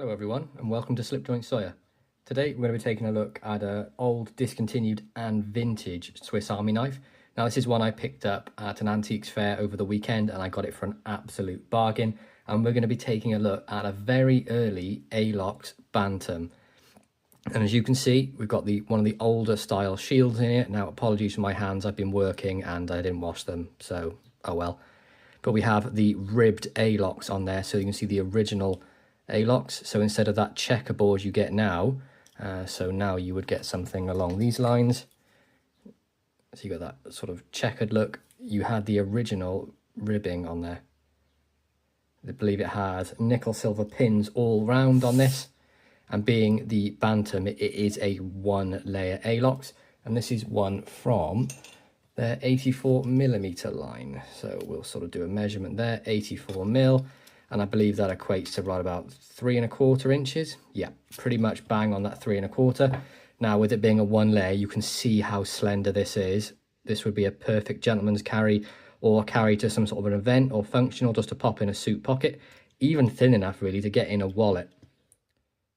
Hello everyone and welcome to Slipjoint Sawyer. Today we're going to be taking a look at an old, discontinued and vintage Swiss Army knife. Now this is one I picked up at an antiques fair over the weekend and I got it for an absolute bargain. And we're going to be taking a look at a very early Alox Bantam. And as you can see, we've got one of the older style shields in it. Now apologies for my hands, I've been working and I didn't wash them, so oh well. But we have the ribbed Alox on there, so you can see the original Alox. So instead of that checkerboard you get now, so now you would get something along these lines. So you got that sort of checkered look. You had the original ribbing on there. I believe it has nickel silver pins all round on this. And being the Bantam, it is a one layer Alox. And this is one from their 84mm line. So we'll sort of do a measurement there, 84mm. And I believe that equates to right about 3 1/4 inches. Yeah, pretty much bang on that 3 1/4. Now, with it being a one layer, you can see how slender this is. This would be a perfect gentleman's carry or carry to some sort of an event or function or just to pop in a suit pocket. Even thin enough, really, to get in a wallet.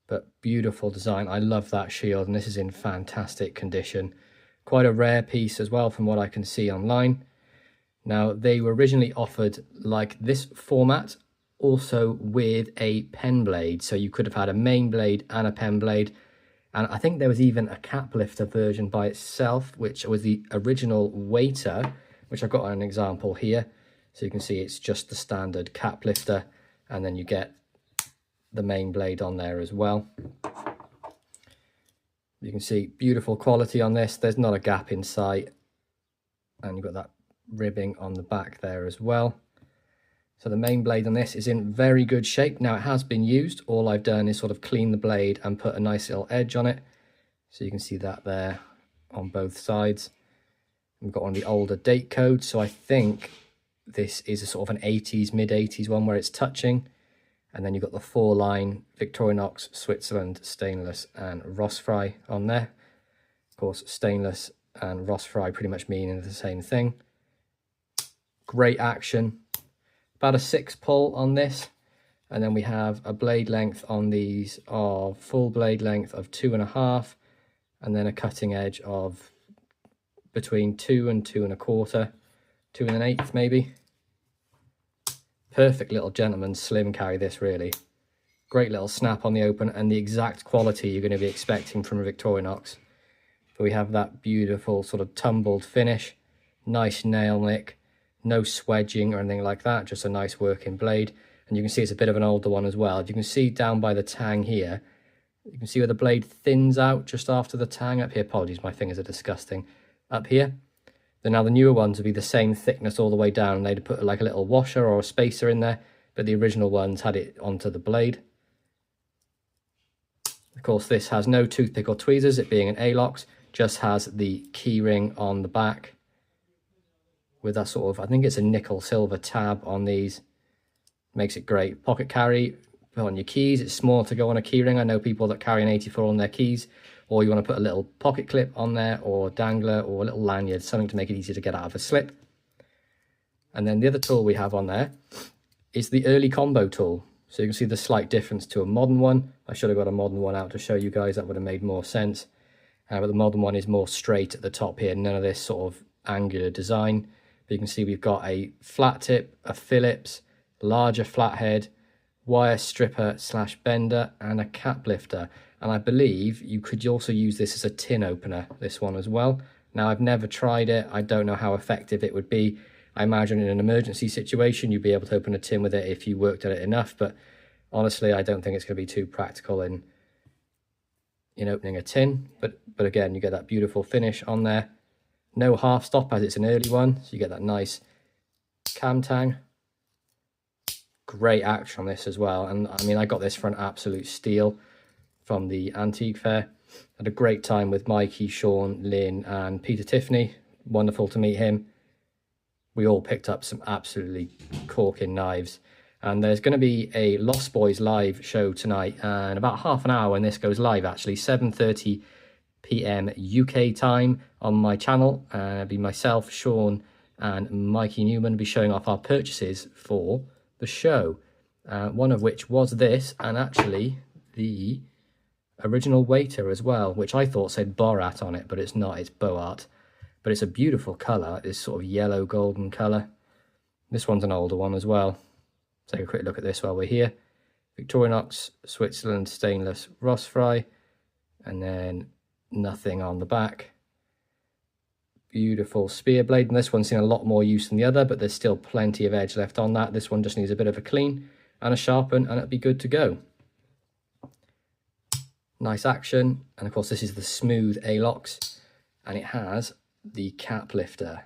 But beautiful design. I love that shield, and this is in fantastic condition. Quite a rare piece as well from what I can see online. Now, they were originally offered like this format, also with a pen blade, so you could have had a main blade and a pen blade, and I think there was even a cap lifter version by itself, which was the original waiter, which I've got an example here. So you can see it's just the standard cap lifter, and then you get the main blade on there as well. You can see beautiful quality on this. There's not a gap in sight, and you've got that ribbing on the back there as well. So the main blade on this is in very good shape. Now it has been used. All I've done is sort of clean the blade and put a nice little edge on it. So you can see that there on both sides. We've got one of the older date codes. So I think this is a sort of an 80s, mid-80s one where it's touching. And then you've got the 4-line Victorinox, Switzerland, stainless and Rossfry on there. Of course, stainless and Rossfry pretty much mean the same thing. Great action. About a 6 pull on this, and then we have a blade length on these of full blade length of 2.5, and then a cutting edge of between 2 and 2 1/4, 2 1/8 maybe. Perfect little gentleman's slim carry this, really. Great little snap on the open and the exact quality you're going to be expecting from a Victorinox. But we have that beautiful sort of tumbled finish, nice nail nick. No swedging or anything like that, just a nice working blade. And you can see it's a bit of an older one as well. You can see down by the tang here, you can see where the blade thins out just after the tang up here. Apologies, my fingers are disgusting. Up here. Then now the newer ones would be the same thickness all the way down. They'd put like a little washer or a spacer in there, but the original ones had it onto the blade. Of course, this has no toothpick or tweezers, it being an Alox, just has the key ring on the back. With that sort of, I think it's a nickel silver tab on these. Makes it great. Pocket carry, put on your keys. It's small to go on a key ring. I know people that carry an 84 on their keys, or you want to put a little pocket clip on there, or dangler, or a little lanyard, something to make it easier to get out of a slip. And then the other tool we have on there is the early combo tool. So you can see the slight difference to a modern one. I should have got a modern one out to show you guys. That would have made more sense. But the modern one is more straight at the top here. None of this sort of angular design. But you can see we've got a flat tip, a Phillips, larger flathead, wire stripper / bender, and a cap lifter. And I believe you could also use this as a tin opener, this one as well. Now, I've never tried it. I don't know how effective it would be. I imagine in an emergency situation, you'd be able to open a tin with it if you worked at it enough. But honestly, I don't think it's going to be too practical in opening a tin. But again, you get that beautiful finish on there. No half stop as it's an early one, so you get that nice cam tang. Great action on this as well, and I mean I got this for an absolute steal from the antique fair. Had a great time with Mikey, Sean, Lynn and Peter Tiffany. Wonderful to meet him. We all picked up some absolutely corking knives, and there's going to be a Lost Boys live show tonight, and about half an hour when this goes live actually, 7:30 PM UK time on my channel. It'll be myself, Sean and Mikey Newman will be showing off our purchases for the show. One of which was this, and actually the original waiter as well, which I thought said Borat on it, but it's not, it's Boart. But it's a beautiful colour, this sort of yellow golden colour. This one's an older one as well. Take a quick look at this while we're here. Victorinox Switzerland stainless Ross fry, and then nothing on the back. Beautiful spear blade, and this one's seen a lot more use than the other, but there's still plenty of edge left on that. This one just needs a bit of a clean and a sharpen, and it'll be good to go. Nice action, and of course this is the smooth Alox, and it has the cap lifter.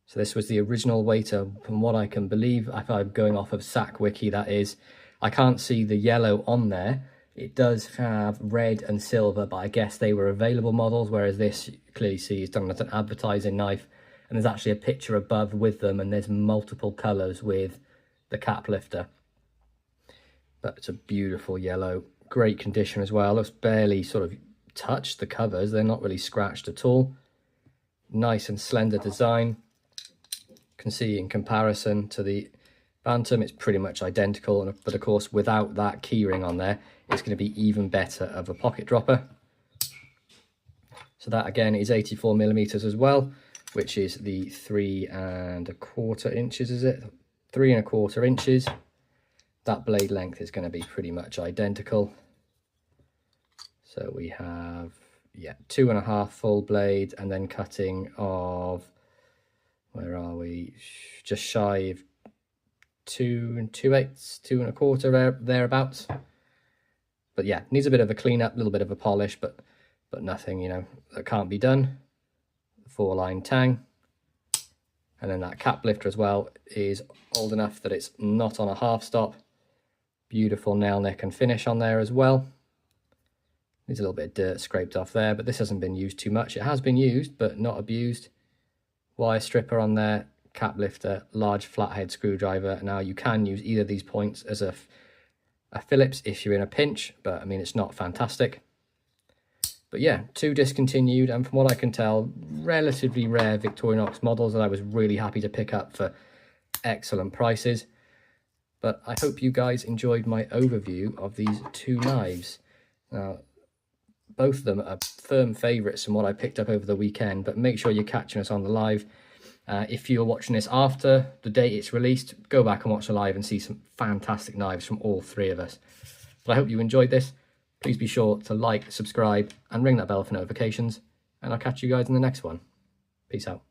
So this was the original waiter, from what I can believe, if I'm going off of SAC Wiki, that is. I can't see the yellow on there. It does have red and silver, but I guess they were available models, whereas this, you clearly see, is done as an advertising knife, and there's actually a picture above with them, and there's multiple colours with the cap lifter. But it's a beautiful yellow, great condition as well. Looks barely sort of touched the covers, they're not really scratched at all. Nice and slender design. You can see in comparison to the Bantam, it's pretty much identical, but of course without that keyring on there, it's going to be even better of a pocket dropper. So that again is 84mm as well, which is the 3 1/4 inches, is it? 3 1/4 inches. That blade length is going to be pretty much identical. So we have, yeah, 2.5 full blade, and then cutting of, where are we? Just shy of 2 2/8, 2 1/4 thereabouts. But yeah, needs a bit of a clean up, a little bit of a polish, but nothing, you know, that can't be done. 4-line tang. And then that cap lifter as well is old enough that it's not on a half stop. Beautiful nail neck and finish on there as well. There's a little bit of dirt scraped off there, but this hasn't been used too much. It has been used, but not abused. Wire stripper on there, cap lifter, large flathead screwdriver. Now you can use either of these points as a Phillips if you're in a pinch, but I mean, it's not fantastic. But yeah, 2 discontinued, and from what I can tell, relatively rare Victorinox models that I was really happy to pick up for excellent prices. But I hope you guys enjoyed my overview of these 2 knives. Now, both of them are firm favourites from what I picked up over the weekend, but make sure you're catching us on the live. If you're watching this after the date it's released, go back and watch the live and see some fantastic knives from all 3 of us. But I hope you enjoyed this. Please be sure to like, subscribe, and ring that bell for notifications, and I'll catch you guys in the next one. Peace out.